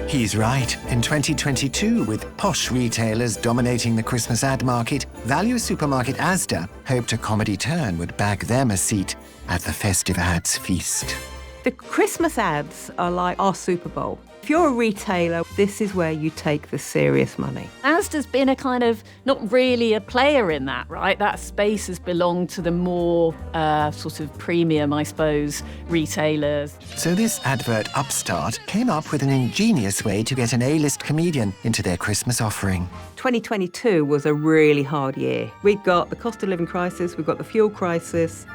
He's right. In 2022, with posh retailers dominating the Christmas ad market, value supermarket ASDA hoped a comedy turn would bag them a seat at the festive ads feast. The Christmas ads are like our Super Bowl. If you're a retailer, this is where you take the serious money. ASDA's been a kind of, not really a player in that, right? That space has belonged to the more sort of premium, I suppose, retailers. So this advert upstart came up with an ingenious way to get an A-list comedian into their Christmas offering. 2022 was a really hard year. We got the cost of living crisis, we got the fuel crisis.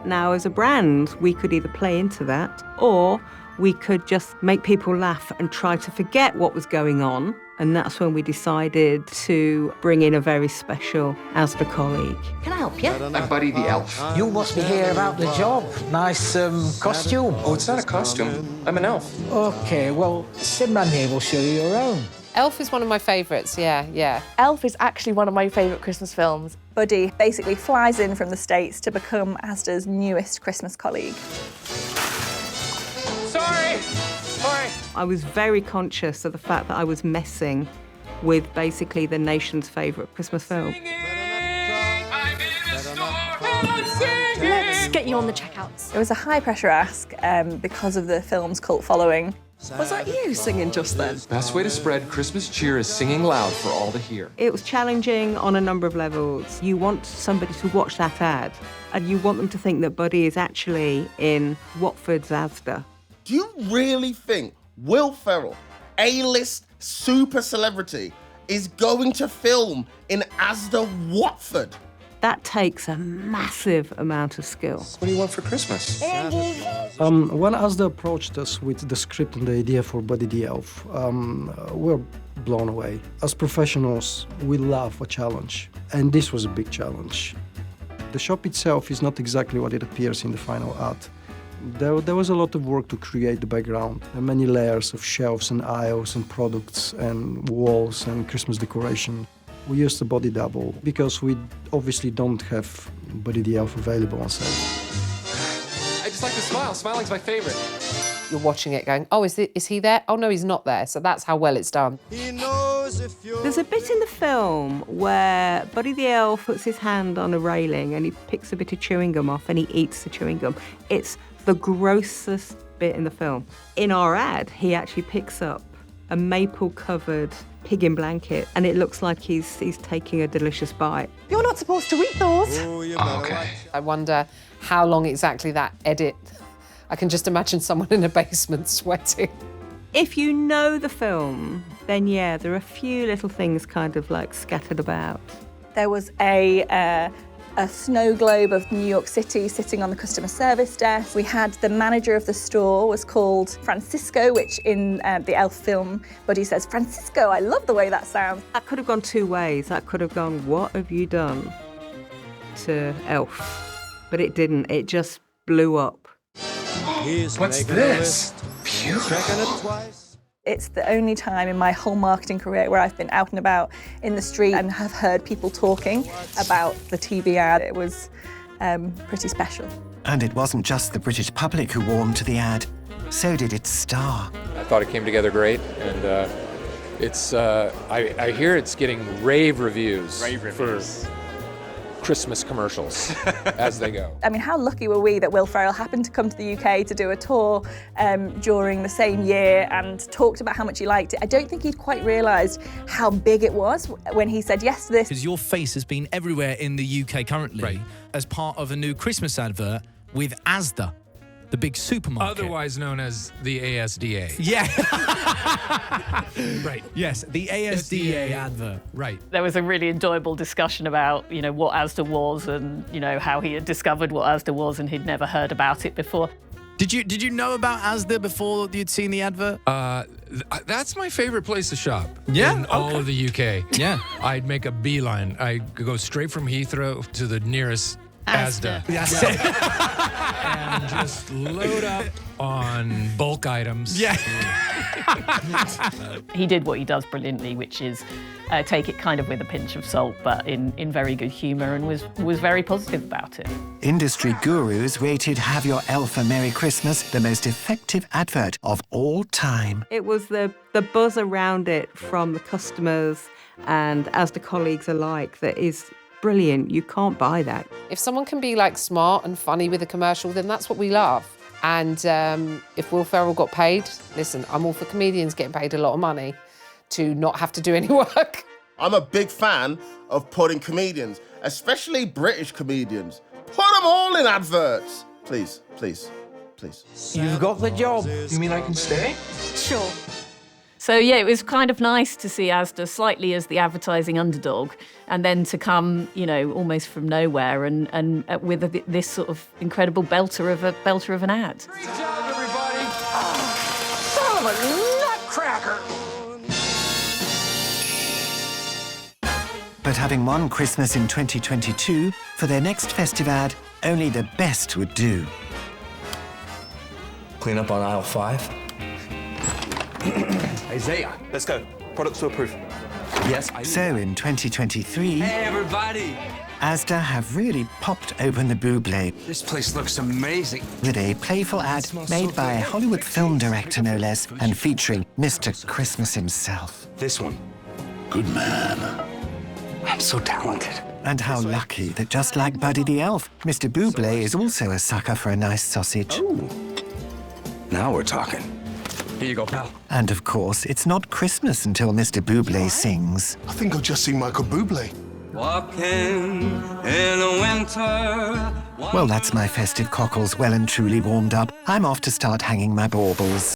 Now, as a brand, we could either play into that or we could just make people laugh and try to forget what was going on. And that's when we decided to bring in a very special ASDA colleague. Can I help you? I'm Buddy the Elf. You must be here about the job. Nice costume. Oh, it's not a costume. I'm an elf. OK, well, Simran here will show you around. Elf is one of my favourites, yeah. Elf is actually one of my favourite Christmas films. Buddy basically flies in from the States to become ASDA's newest Christmas colleague. Sorry. I was very conscious of the fact that I was messing with basically the nation's favourite Christmas film. Let's get you on the checkouts. It was a high-pressure ask because of the film's cult following. Was that you singing just then? Best way to spread Christmas cheer is singing loud for all to hear. It was challenging on a number of levels. You want somebody to watch that ad and you want them to think that Buddy is actually in Watford's ASDA. Do you really think Will Ferrell, A-list super celebrity, is going to film in ASDA Watford? That takes a massive amount of skill. What do you want for Christmas? When ASDA approached us with the script and the idea for Buddy the Elf, we were blown away. As professionals, we love a challenge, and this was a big challenge. The shop itself is not exactly what it appears in the final ad. There was a lot of work to create the background, and many layers of shelves and aisles and products and walls and Christmas decoration. We used a body double because we obviously don't have Buddy the Elf available on set. I just like to smile. Smiling's my favorite. You're watching it going, oh, is he there? Oh, no, he's not there. So that's how well it's done. There's a bit in the film where Buddy the Elf puts his hand on a railing and he picks a bit of chewing gum off and he eats the chewing gum. It's the grossest bit in the film. In our ad, he actually picks up a maple-covered pig in blanket and it looks like he's taking a delicious bite. You're not supposed to eat those. Oh, okay. I wonder how long exactly that edit. I can just imagine someone in a basement sweating. If you know the film, then yeah, there are a few little things kind of like scattered about. There was a snow globe of New York City sitting on the customer service desk. We had the manager of the store was called Francisco, which in the Elf film, Buddy says, Francisco, I love the way that sounds. That could have gone two ways. That could have gone, what have you done to Elf? But it didn't. It just blew up. What's this? Beautiful. It's the only time in my whole marketing career where I've been out and about in the street and have heard people talking about the TV ad. It was pretty special. And it wasn't just the British public who warmed to the ad, so did its star. I thought it came together great, and I hear it's getting rave reviews. For Christmas commercials as they go. I mean, how lucky were we that Will Ferrell happened to come to the UK to do a tour during the same year and talked about how much he liked it. I don't think he'd quite realised how big it was when he said yes to this. Because your face has been everywhere in the UK currently as part of a new Christmas advert with ASDA, the big supermarket. Otherwise known as the ASDA. Yeah. Right. Yes, the ASDA advert. Right. There was a really enjoyable discussion about, what ASDA was and, how he had discovered what ASDA was and he'd never heard about it before. Did you know about ASDA before you'd seen the advert? That's my favorite place to shop. Yeah? In all of the UK. Yeah. I'd make a beeline. I'd go straight from Heathrow to the nearest ASDA. Yes. And just load up on bulk items. Yeah. He did what he does brilliantly, which is take it kind of with a pinch of salt, but in very good humour, and was very positive about it. Industry gurus rated Have Your Elf a Merry Christmas the most effective advert of all time. It was the buzz around it from the customers and ASDA colleagues alike that is brilliant. You can't buy that. If someone can be like smart and funny with a commercial, then that's what we love. And if Will Ferrell got paid, listen, I'm all for comedians getting paid a lot of money to not have to do any work. I'm a big fan of putting comedians, especially British comedians. Put them all in adverts. Please, please, please. You've got the job. You mean I can stay? Sure. So yeah, it was kind of nice to see ASDA slightly as the advertising underdog, and then to come, you know, almost from nowhere and with this sort of incredible belter of an ad. Great job, everybody. Son of a nutcracker. But having won Christmas in 2022, for their next festive ad, only the best would do. Clean up on aisle 5. Isaiah, let's go. Products to approve. Yes, So in 2023, Hey, everybody! ASDA have really popped open the buble This place looks amazing. with a playful ad made by a Hollywood film director, no less, and featuring Mr. Christmas himself. This one. Good man. I'm so talented. And how lucky that just like Buddy the Elf, Mr. Buble is also a sucker for a nice sausage. Ooh. Now we're talking. Here you go, pal. And of course, it's not Christmas until Mr. Buble sings. I think I've just seen Michael Bublé. Walking in the winter. Well, that's my festive cockles well and truly warmed up. I'm off to start hanging my baubles.